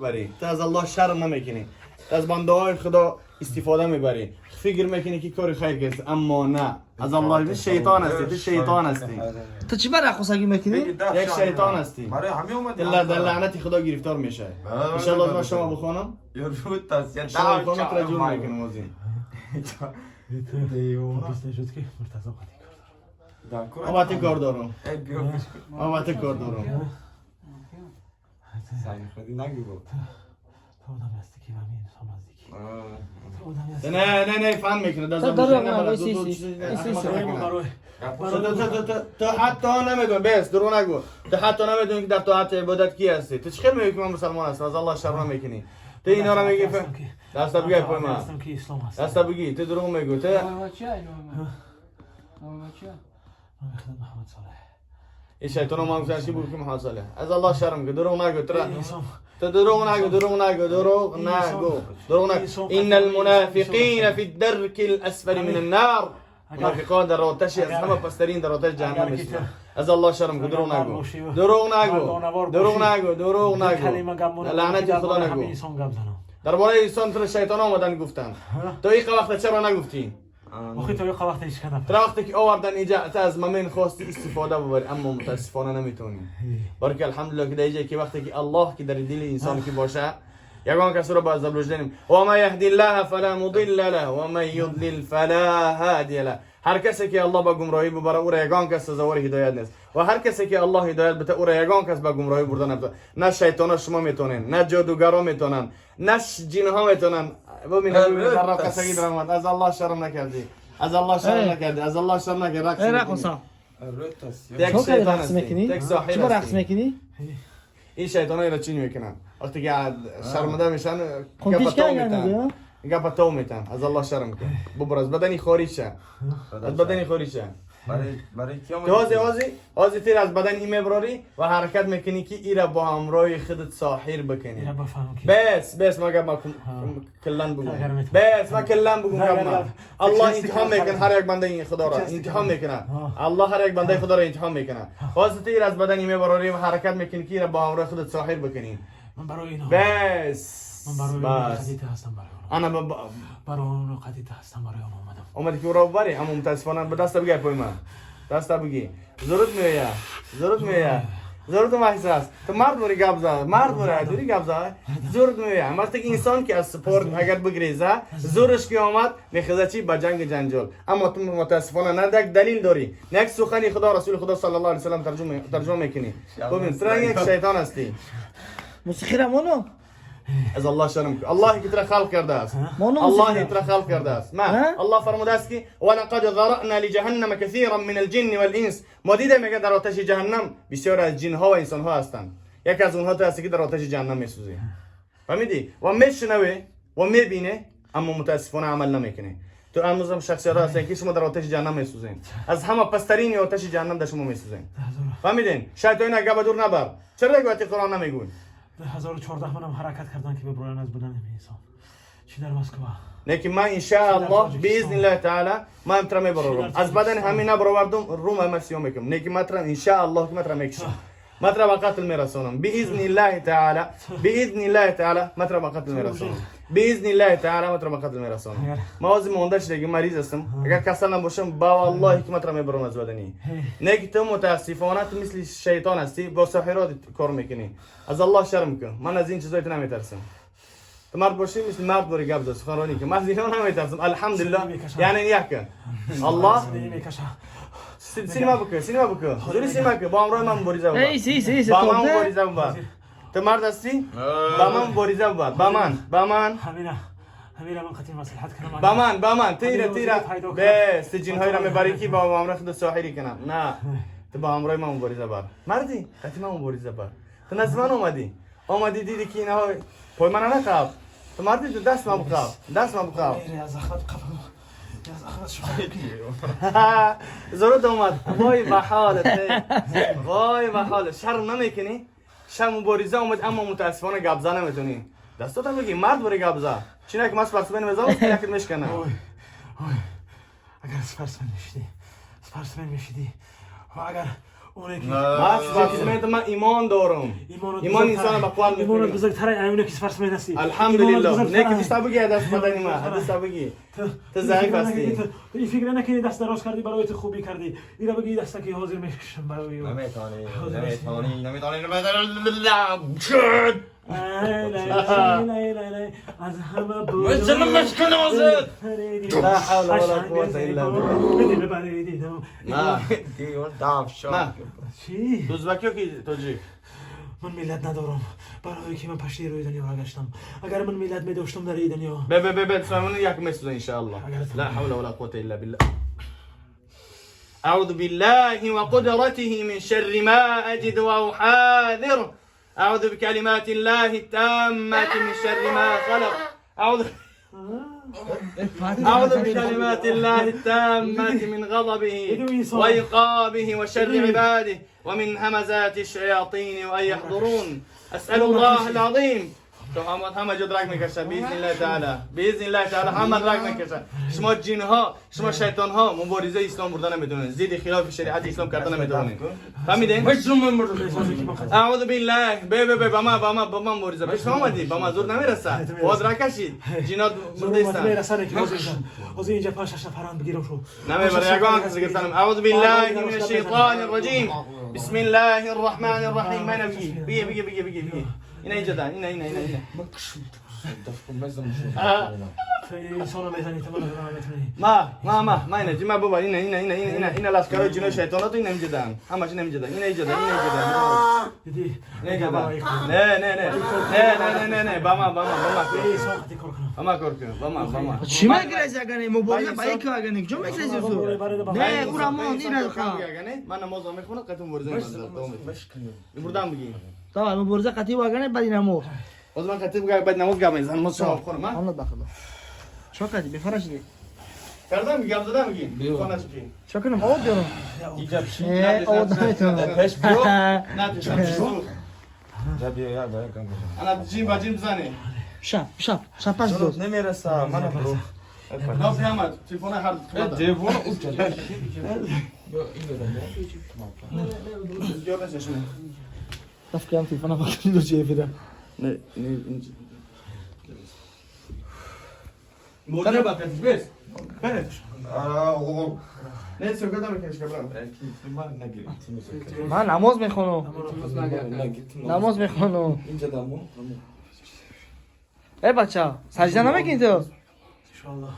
بری تو از الله شرم نمیکنی، تو از بنده های خدا استفاده میبری، فکر میکنی که کار خیر کسی، اما نه از الله شیطان هستی، تو شیطان هستی. تو چی برای خواستگی میکنی؟ یک شیطان هستی. در لعنت خدا گرفتار میشه. ان شاء الله ما شما بخونم. شما بخونم ترجمه میکنم از این. آباتی کار دارم. آباتی کار دارم. نه فهم میکنه تو حتی نمیدون بس درو نگو تو حتی نمیدون که در طاعت عبادت کی هستی تو چخیر میگی که من مسلمان هستم از الله شرم میکنی تو اینا رو میگی دست بگی پای من دست بگی تو درو میگو تو این شیطان ما گفتن چی بود که محمد صالح از الله شرم که دروغ نگو تو دروغ نگو ان المنافقین فی الدرک الاسفل من النار منافقان در آتش از همه پسترین در آتش جهنم هستند از الله شرم که دروغ نگو لعنت خدا نگو درباره انسان تو شیطان آمدن گفتن تو این وقت چرا نگفتی آخه تو یک وقت هیچ کدام وقتی که آوردن اینجا از ممن خواستی استفاده ببری اما متاسفانه نمیتونی برکه الحمدلله که دیگه که وقتی که الله که در دل انسان که باشه یگان کس رو باز زبلوج داریم و ما یهدی الله فلا مضل له و من یضلل فلا هادی له هر کسی که الله به گمراهی ببره او را یگان کس زور هدایت نیست و هر کسی که الله هدایت بده او را یگان کس به گمراهی برده نمیتونه نه شیطان شما میتونن نه جادوگرا میتونن نه جن ها میتونن ببین در راه کسی درآمد از الله شرم نکردی از الله شرم نکردی رقص یک شیطان است یک ساحر چرا رقص میکنی این شیطانایی را چی میکنن وقتی که شرمنده میشن گپ تو میتن از الله شرم کن ببر از بدنی خارج شه از بدنی خارج شه تو تیر از بدن این میبراری و حرکت میکنی که ایره با همراه خودت ساحر بکنی بس ما گپ کلن بگو بس ما کلن بگو الله امتحان میکنه هر یک بنده خدا را امتحان میکنه الله هر یک بنده خدا را امتحان میکنه تیر از بدن میبراری و حرکت میکنی که ایره با همراه خودت ساحر بکنی بس انا برای اون قدیت هستم برای اون اومدی که رو ببری اما متاسفانه به دست بگی پای من دست بگی ضرورت میاد محض است تو مرد بری گبزا دوری گبزا ضرورت میاد وقتی که انسان که از سپورت اگر بگریزه زورش که آمد میخواد چی به جنگ جنجال اما تو متاسفانه نه یک دلیل داری نه یک سخنی خدا رسول خدا صلی الله علیه و سلم ترجمه میکنی ببین تو یک شیطان هستی مسخرمونو از الله شرم الله که ترا خلق کرده است ما الله فرموده است که ولقد ذرأنا لجهنم كثيرا من الجن والانس ما دیده میگه در آتش جهنم بسیار از جن ها و انسان ها هستند یک از اونها تو هستی که در آتش جهنم میسوزی فهمیدی و میشنوه و میبینه اما متاسفانه عمل نمیکنه تو امروز هم شخصیت ها هستن که شما در آتش جهنم میسوزین از همه پسترین آتش جهنم در شما میسوزین فهمیدین شیطان نگه دور نبر چرا گویی قرآن نمیگوین 2014 منم حرکت کردن که ببرن از بدن انسان چی در مسکو لیکن من ان شاء الله باذن الله تعالی ما امترا میبرم از بدن همین نبروردم روم مسیوم میکنم لیکن مترا ان شاء الله که مترا میکشم مترا به قتل میرسونم باذن الله تعالی مترا به قتل میرسونم باذن الله تعالی مترا به قتل میرسونم ما از موندش دیگه مریض هستم اگر کسل نباشم با والله که مترا میبرم از بدنی نه که تو متاسفانه تو مثل شیطان هستی با سحرات کار میکنی از الله شرم کن من از این چیزا نمیترسم تو مرد باشی مثل مرد بری گبز سخنرانی که من از اینا نمیترسم الحمدلله یعنی یک الله سینما بکن جوری سینما که با امروز من مبارزه بود با من مبارزه بود تو مرد هستی با من مبارزه بود با من همینا من قتل مصلحت کنم با من تیره بس جن های را میبری کی با امروز خود ساحری کنم نه تو با امروز من مبارزه بود مردی قتل من مبارزه بود تو نزد من اومدی دیدی که اینا پای من نخواب تو مردی تو دست من بخواب ضرورت اومد وای به حالت شرم نمیکنی شرم مبارزه اومد اما متاسفانه گبزا نمیتونی دستات بگی مرد بری گبزا چینا که من سپرسمن میذارم یکی میشکنه اگر سپرسمن میشدی و اگر اونه که من خدمت من ایمان دارم ایمان انسان به قلب ایمان میکنه بزرگتره ایونه که فرض می‌نسی الحمدلله نه که دست بگی دست بدنی من دست بگی تو ضعیف هستی این فکر نکنی دست دراز کردی برای تو خوبی کردی اینا بگی دست که حاضر میکشم برای نمیتونی از همه چرا مشکل نمازت لا حول ولا قوة الا بالله نه دیون داف شد نه چی؟ دوزبکی کی توجی من میلاد ندارم برای که من پشتی روی دنیا برگشتم اگر من میلاد میداشتم در این دنیا به سلامون یک مثل ان شاء الله لا حول ولا قوة الا بالله أعوذ بالله وقدرته من شر ما أجد وأحاذر أعوذ بكلمات الله التامة من شر ما خلق أعوذ بكلمات الله التامة من غضبه وعقابه وشر عباده ومن همزات الشياطين وأن يحضرون أسأل الله العظيم تو همه جا درک میکشه باذن الله تعالی باذن الله تعالی همه درک میکشه شما جن ها شما شیطان ها مبارزه اسلام بردن نمیدونن زید خلاف شریعت اسلام کردن نمیدونن فهمیدین اعوذ بالله با ما مبارزه به شما اومدی با ما زور نمیرسه خود را کشید جنات مرده زمان میرسانه که از اینجا پاشش نفران بگیرم شو نمیبره یگان کسی گفتم اعوذ بالله من الشیطان الرجیم بسم الله الرحمن الرحیم من بگی اینا اینجا دارن اینا انسانو میزنی تو نمیتونی ما اینا جمع بابا اینا لشکر جن شیطانات اینا اینجا دارن همش اینجا دارن اینا اینجا دارن دیدی نه با ما چی میگریزی اگه مبارزه با یک اگه چون میگریزی تو نه او را ما دینا من نماز میخونم قطع مبارزه بردم بگی تا مبارزه قطعی واگنه بعد اینمو خود من قطع بگم بعد نماز گام میزنم نماز شما بخونم ها آنات بخدا چه کردی بفرش دی کردم میگم دادم میگی خونه چی چه کنم آود دیرم ایجاب شد آود نمیتونم پیش برو نه تو جابی یا باید کن انا جیم با جیم بزنی شب پس دوست نمیرسه من برو نه فهمت تلفن هر تلفن اوت جواب نشون تفکرم تلفن باید دو چیه فیرم نه اینجا مورد با کتیش بس نه سوگه دارم کش کبرم من نماز میخونم نماز میخونم اینجا دامو ای بچه سجده نمیکنی تو انشالله